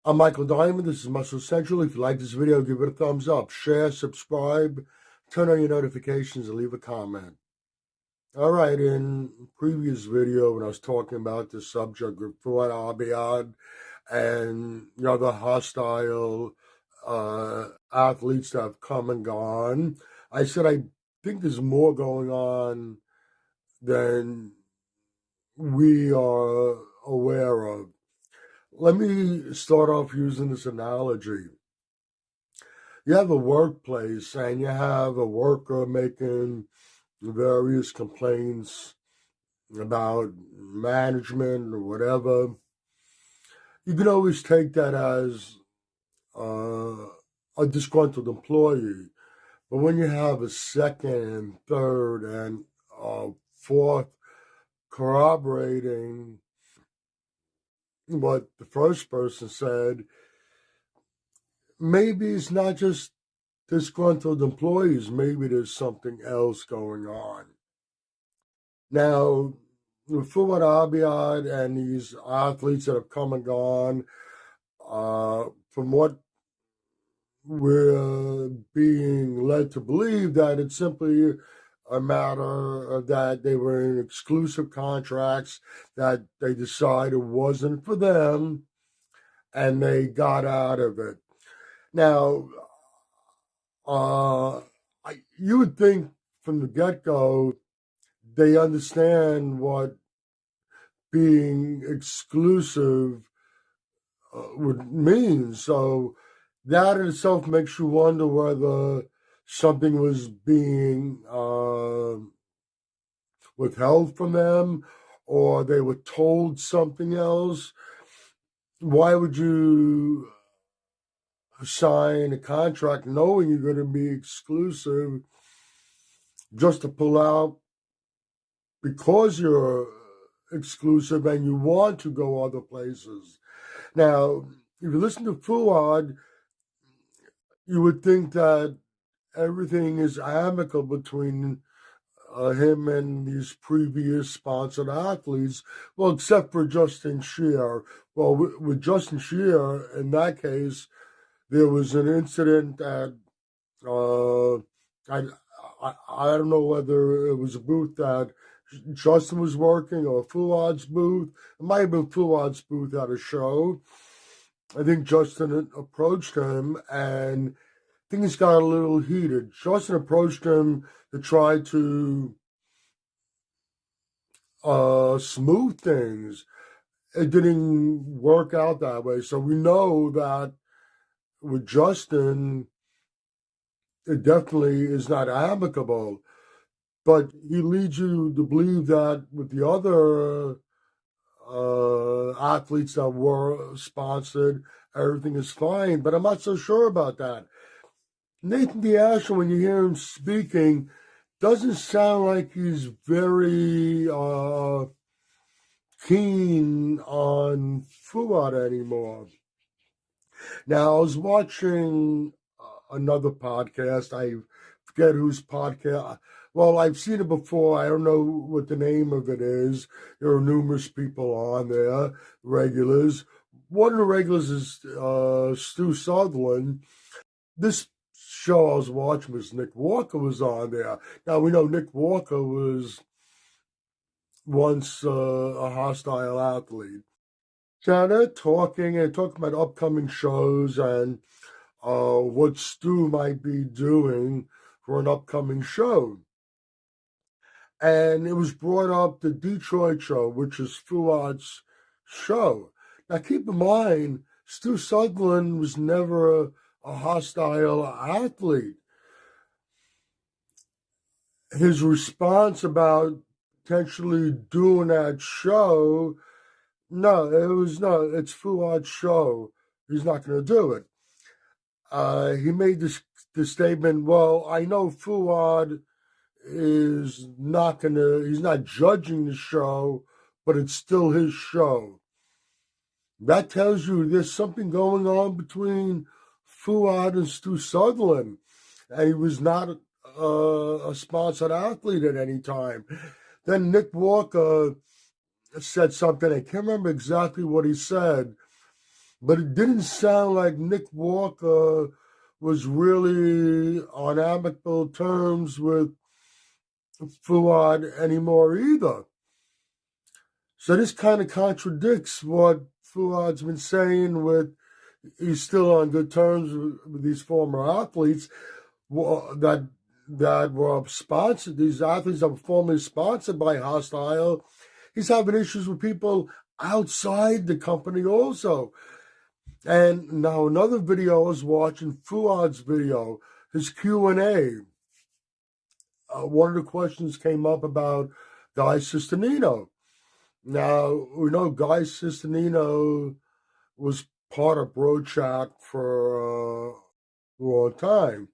I'm Michael Diamond. This is Muscle Central. If you like this video, give it a thumbs up, share, subscribe, turn on your notifications, and leave a comment. All right, in previous video when I was talking about the subject of Fouad Abiad and the hostile athletes that have come and gone, I said I think there's more going on than we are aware of. Let me start off using this analogy. You have a workplace and you have a worker making various complaints about management or whatever. You can always take that as a disgruntled employee. But when you have a second and third and fourth corroborating what the first person said, maybe it's not just disgruntled employees, maybe there's something else going on. Now, with Fouad Abiad and these athletes that have come and gone, from what we're being led to believe, that it's simply a matter of that they were in exclusive contracts that they decided wasn't for them, and they got out of it. Now, you would think from the get-go they understand what being exclusive would mean. So that in itself makes you wonder whether something was being withheld from them or they were told something else. Why would you sign a contract knowing you're going to be exclusive just to pull out because you're exclusive and you want to go other places? Now, if you listen to Fouad, you would think that everything is amicable between him and these previous sponsored athletes, well, except for Justin Shear. Well, with Justin Shear, in that case, there was an incident at, I don't know whether it was a booth that Justin was working or Fouad's booth. It might have been Fouad's booth at a show. I think Justin approached him and things got a little heated. Justin approached him to try to smooth things. It didn't work out that way. So we know that with Justin, it definitely is not amicable. But he leads you to believe that with the other athletes that were sponsored, everything is fine. But I'm not so sure about that. Nathan D'Asher, when you hear him speaking, doesn't sound like he's very keen on Fouad anymore. Now, I was watching another podcast. I forget whose podcast. Well, I've seen it before. I don't know what the name of it is. There are numerous people on there, regulars. One of the regulars is Stu Sutherland. This show I was watching was Nick Walker was on there. Now, we know Nick Walker was once a hostile athlete. So they're talking about upcoming shows and what Stu might be doing for an upcoming show. And it was brought up the Detroit show, which is Fouad's show. Now, keep in mind, Stu Sutherland was never a hostile athlete. His response about potentially doing that show, it's Fouad's show. He's not going to do it. He made this statement, well, I know Fouad is he's not judging the show, but it's still his show. That tells you there's something going on between Fouad and Stu Sutherland. And he was not a sponsored athlete at any time. Then Nick Walker said something. I can't remember exactly what he said, but it didn't sound like Nick Walker was really on amicable terms with Fouad anymore either. So this kind of contradicts what Fouad's been saying with he's still on good terms with these former athletes that were sponsored. These athletes that were formerly sponsored by Hostile. He's having issues with people outside the company also. And now another video I was watching, Fouad's video, his Q&A. One of the questions came up about Guy Sistanino. Now, we know Guy Sistanino was part of Bro Chat for a long time.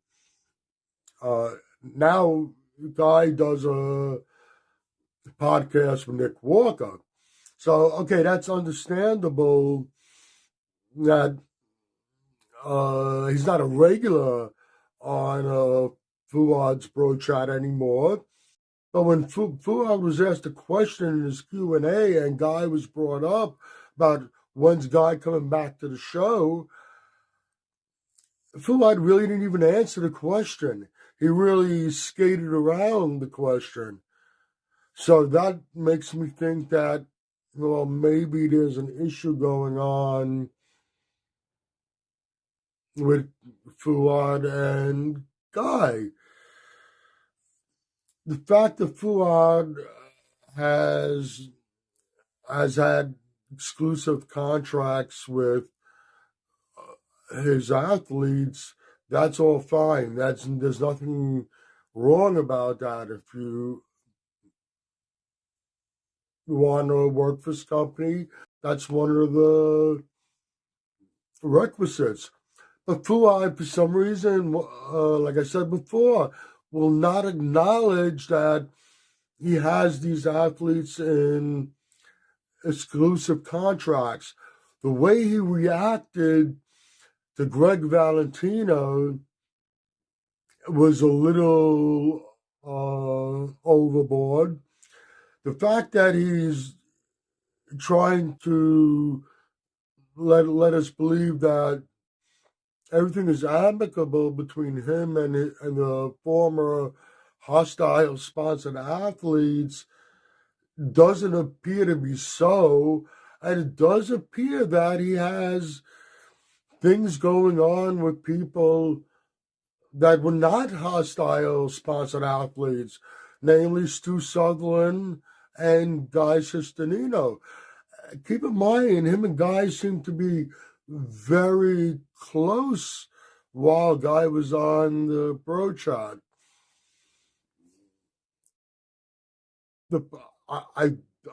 Now, Guy does a podcast with Nick Walker. So, okay, that's understandable that he's not a regular on Fouad's Bro Chat anymore. But when Fouad was asked a question in his Q&A and Guy was brought up about when's Guy coming back to the show, Fouad really didn't even answer the question. He really skated around the question. So that makes me think that, well, maybe there's an issue going on with Fouad and Guy. The fact that Fouad has had exclusive contracts with his athletes, that's all fine. There's nothing wrong about that. If you want to work for this company, that's one of the requisites. But Fouad, for some reason, like I said before, will not acknowledge that he has these athletes in exclusive contracts. The way he reacted to Greg Valentino was a little overboard. The fact that he's trying to let us believe that everything is amicable between him and the former hostile sponsored athletes doesn't appear to be so. And it does appear that he has things going on with people that were not hostile sponsored athletes, namely Stu Sutherland and Guy Sistanino. Keep in mind, him and Guy seem to be very close while Guy was on the Bro Chat.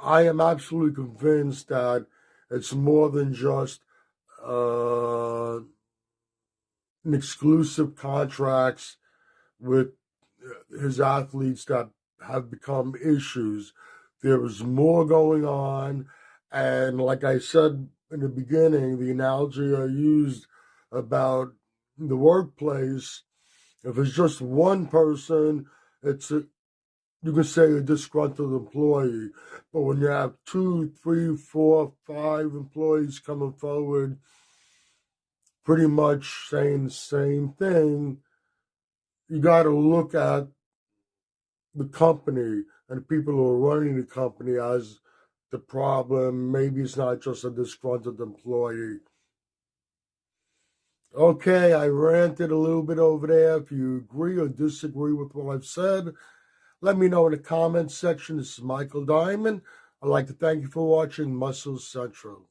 I am absolutely convinced that it's more than just an exclusive contracts with his athletes that have become issues. There is more going on, and like I said in the beginning, the analogy I used about the workplace, if it's just one person, you can say a disgruntled employee. But when you have 2, 3, 4, 5 employees coming forward pretty much saying the same thing, you got to look at the company and the people who are running the company as the problem. Maybe it's not just a disgruntled employee. Okay, I ranted a little bit over there. If you agree or disagree with what I've said, let me know in the comments section. This is Michael Diamond. I'd like to thank you for watching Muscle Central.